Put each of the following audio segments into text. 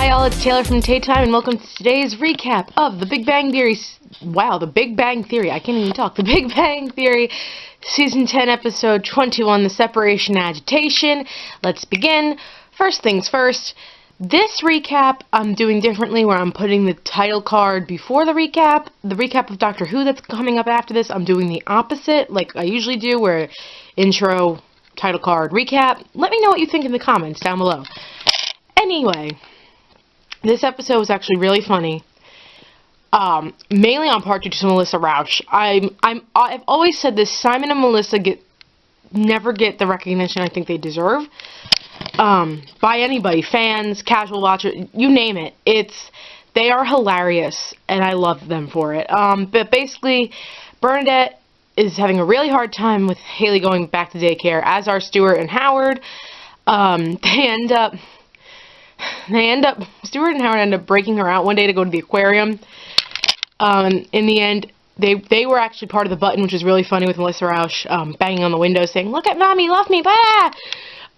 Hi y'all, it's Taylor from Tay Time, and welcome to today's recap of The Big Bang Theory. Wow, The Big Bang Theory. I can't even talk. The Big Bang Theory, Season 10, Episode 21, The Separation Agitation. Let's begin. First things first, this recap I'm doing differently, where I'm putting the title card before the recap. The recap of Doctor Who that's coming up after this, I'm doing the opposite, like I usually do, where intro, title card, recap. Let me know what you think in the comments down below. Anyway, this episode was actually really funny, mainly on part due to Melissa Rauch. I've always said this: Simon and Melissa never get the recognition I think they deserve, by anybody, fans, casual watchers, you name it. They are hilarious, and I love them for it. But basically, Bernadette is having a really hard time with Haley going back to daycare, as are Stuart and Howard. Stuart and Howard end up breaking her out one day to go to the aquarium. In the end, they were actually part of the button, which is really funny, with Melissa Rauch banging on the window saying, "Look at mommy, love me, blah!"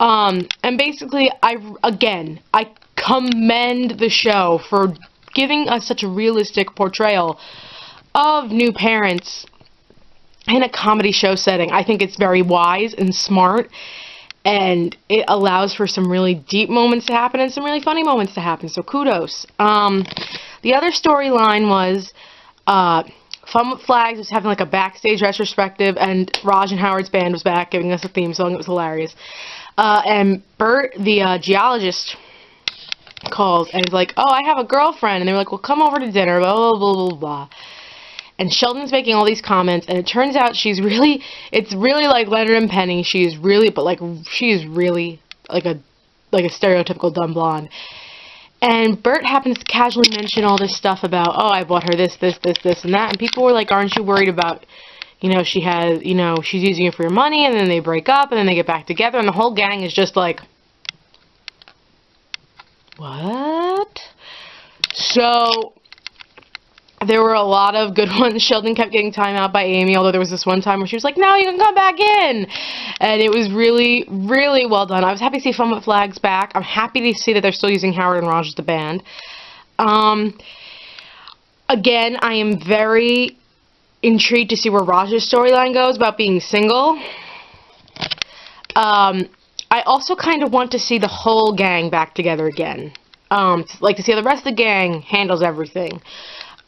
And basically, I commend the show for giving us such a realistic portrayal of new parents in a comedy show setting. I think it's very wise and smart, and it allows for some really deep moments to happen and some really funny moments to happen, so kudos. The other storyline was Fun with Flags was having like a backstage retrospective, and Raj and Howard's band was back giving us a theme song. It was hilarious. And Bert, the geologist, calls and is like, "Oh, I have a girlfriend," and they're like, "Well, come over to dinner, blah, blah, blah, blah, blah." And Sheldon's making all these comments, and it turns out it's really like Leonard and Penny. She's really like a stereotypical dumb blonde. And Bert happens to casually mention all this stuff about, "Oh, I bought her this, and that," and people were like, "Aren't you worried about, she's using you for your money," and then they break up, and then they get back together, and the whole gang is just like, what? So there were a lot of good ones. Sheldon kept getting timed out by Amy, although there was this one time where she was like, "No, you can come back in." And it was really, really well done. I was happy to see Fun with Flags back. I'm happy to see that they're still using Howard and Raj as the band. Again, I am very intrigued to see where Raj's storyline goes about being single. I also kind of want to see the whole gang back together again. Like to see how the rest of the gang handles everything.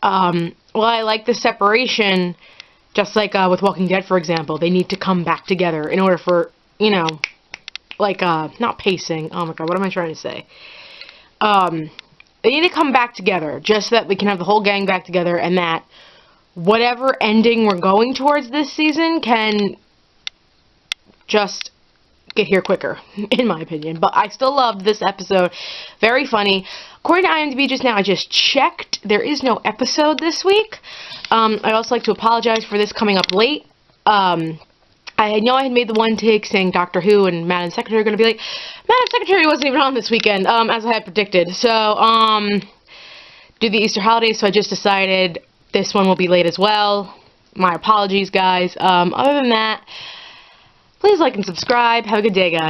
Well, I like the separation, just like with Walking Dead, for example. They need to come back together in order for, not pacing. Oh my god, what am I trying to say? They need to come back together, just so that we can have the whole gang back together, and that whatever ending we're going towards this season can just get here quicker, in my opinion. But I still loved this episode. Very funny. According to IMDb just now, I just checked, there is no episode this week. I'd also like to apologize for this coming up late. I know I had made the one take saying Doctor Who and Madam Secretary are going to be late. Madam Secretary wasn't even on this weekend, as I had predicted. So, due to the Easter holiday, so I just decided this one will be late as well. My apologies, guys. Other than that, please like and subscribe. Have a good day, guys.